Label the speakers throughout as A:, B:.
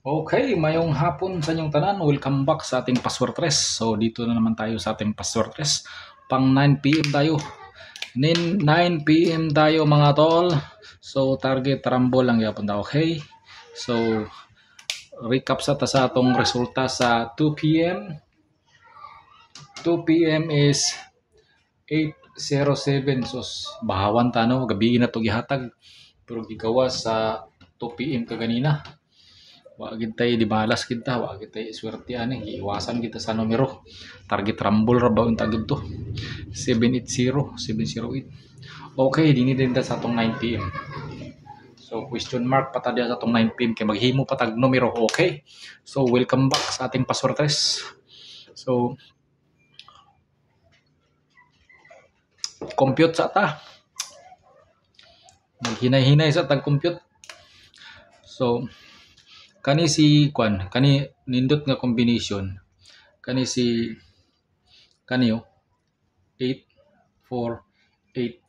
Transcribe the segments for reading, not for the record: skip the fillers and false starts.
A: Okay, mayong hapon sa inyong tanan. Welcome back sa ating password test. So dito na naman tayo sa ating password test. Pang 9 PM tayo. 9 PM tayo mga tol. So target rumble lang yapon ta, okay? So recap sa ta sa atong resulta sa 2 PM. 2 PM is 8:07. So bahawan ta no, gabi na to gihatag. Pero gigawas sa 2 PM kaganina. Wa gid tay di balas kita, wa gid tay swerte ani, iwasan kita sa numero. Target rumble ra ba unta gid to. 780, 708. Okay, dinhi din ta sa atong 9 PM. So question mark pa ta diha sa atong 9 PM kay maghimo pa tag numero, okay? So welcome back sa ating password test. So compute sa ta. Maghinay-hinay sa tag compute. So kani si kwan, kani nindot nga combination. Kani si kanyo 8 4 8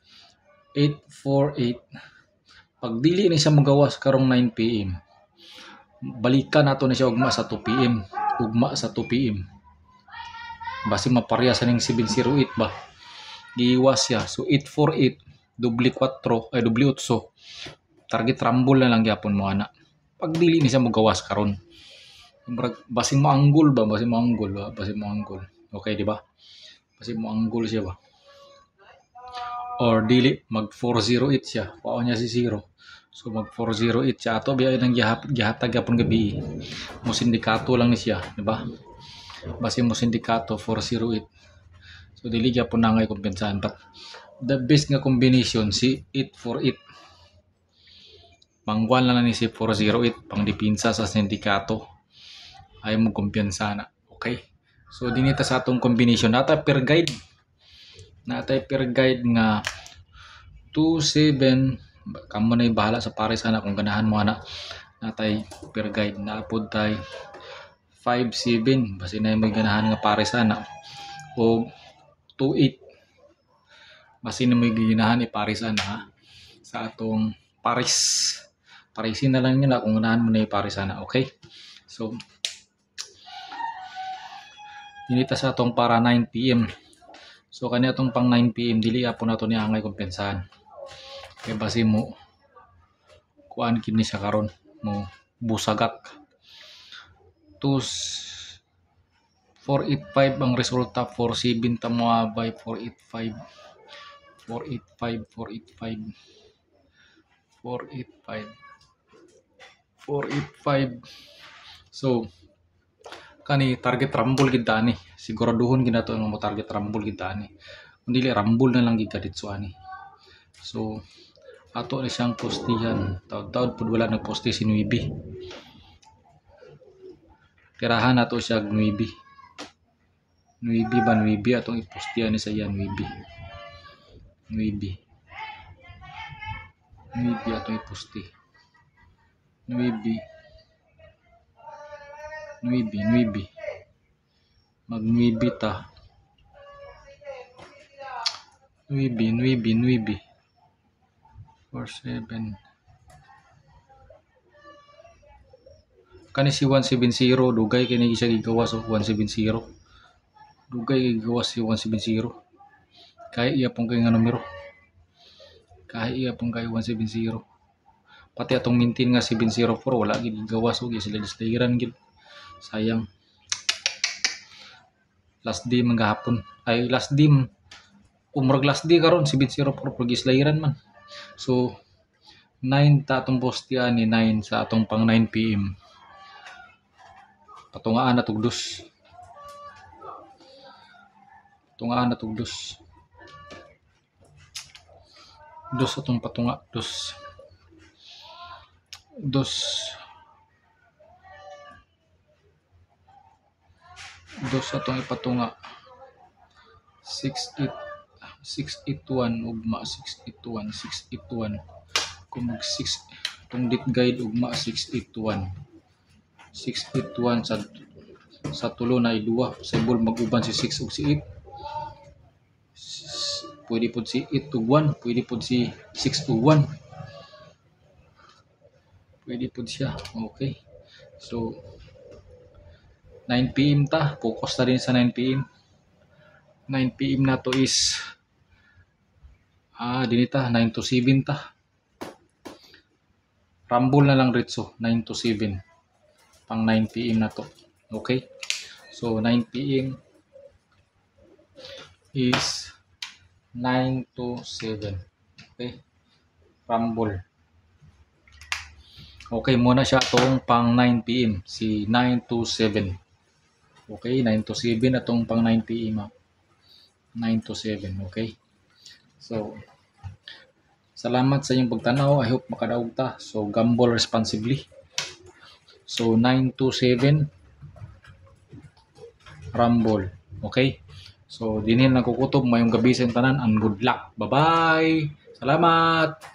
A: 848. Pag dili ni siya magawas karong 9 PM, balikan nato na siya ugma sa 2 PM. Ugma sa 2 PM. Basi mapareha sa ning 708 ba. Giiwas siya. So 848 doble 4 ay doble 8. Target rumble na lang gyapon mo ana. Pag dili ni siya magawas karon. Basi mo anggol ba, basi mo anggol ba, basi mo anggol. Okay, di ba? Basi mo anggol siya ba. Or dili mag 408 siya, pao niya si 0. So mag 408 siya ato biya nang gihatag gyapon gabi. Mo sindikato lang ni siya, di ba? Basi mo sindikato 408. So dili gyapon nangay kumpensahan, but the best nga combination si 848. Mangwan lang ni si 408 pang dipinsa sa sindikato. Ay mo kumpensa na. Okay? So dinita sa atong combination nata per guide. Natay per guide nga 27. Kamo na bahala sa pares ana kung ganahan mo ana. Natay per guide na pod tay 57 basi na may ganahan nga pares ana. O 28 basi na may ganahan ipares ana sa atong pares. Parisin na lang nila kung ganahan mo na ipares ana. Okay? So dinita sa atong para 9 PM. So kani atong pang 9 PM dili apon nato ni angay kumpensahan. Kay basi mo kuan kini siya karon mo busagak. 485 ang resulta, 47 ta mo abay 485. 485 485 485 485. So kani target rumble gid ani. Siguraduhon gid nato nga mo target rumble gid ani. Kun dili rumble na lang gid kaditso ani. So ato ni siyang postihan. Taud-taud pud wala nagposte si Nuibi. Tirahan nato siya Nuibi. Nuibi ba Nuibi atong ipostihan ni sa iya Nuibi. Nuibi. Nuibi atong iposti. Nuibi. Nuibi, Nuibi. Mag-Nuibi ta. Nuibi, Nuibi, Nuibi. 47. Kani si 170 dugay kini siya gigawas o 170. Dugay gigawas si 170. Kay iya pong kay nga numero. Kay iya pong kay 170. Pati atong maintain nga 704 wala gid gigawas og sila gid. Sayang. Last day man gahapon. Ay last day umrag last day karon 704 pag gislayiran man. So 9 ta atong postihan ni 9 sa atong pang 9 PM. Patungaan na tugdos. Patungaan na tugdos. Dos atong patunga, dos. Dos. Dos atong ipatunga. 681 ugma 681 681. Kung mag 6 itong dit guide ugma 681. 681 sa tulo na iduwa. Sa ibol mag-uban si 6 ug si 8. Pwede po si 8 ug 1, pwede po si 6 ug 1. Pwede po siya. Okay. So 9 PM ta, focus ta din sa 9 PM. 9 PM na to is dinita 9 to 7 ta. Rumble na lang ritso 9 to 7. Pang 9 PM na to. Okay? So 9 PM is 9 to 7. Okay? Rumble. Okay, muna siya itong pang 9 PM. Si 9 to 7. Okay, 9 to 7 atong pang 9 PM. 9 to 7. Okay? So, salamat sa inyong pagtanaw. I hope makadaog ta. So, gamble responsibly. So, 9 to 7. Rumble. Okay? So, dinhin na kukutob. Mayong gabi sa tanan and good luck. Bye-bye! Salamat!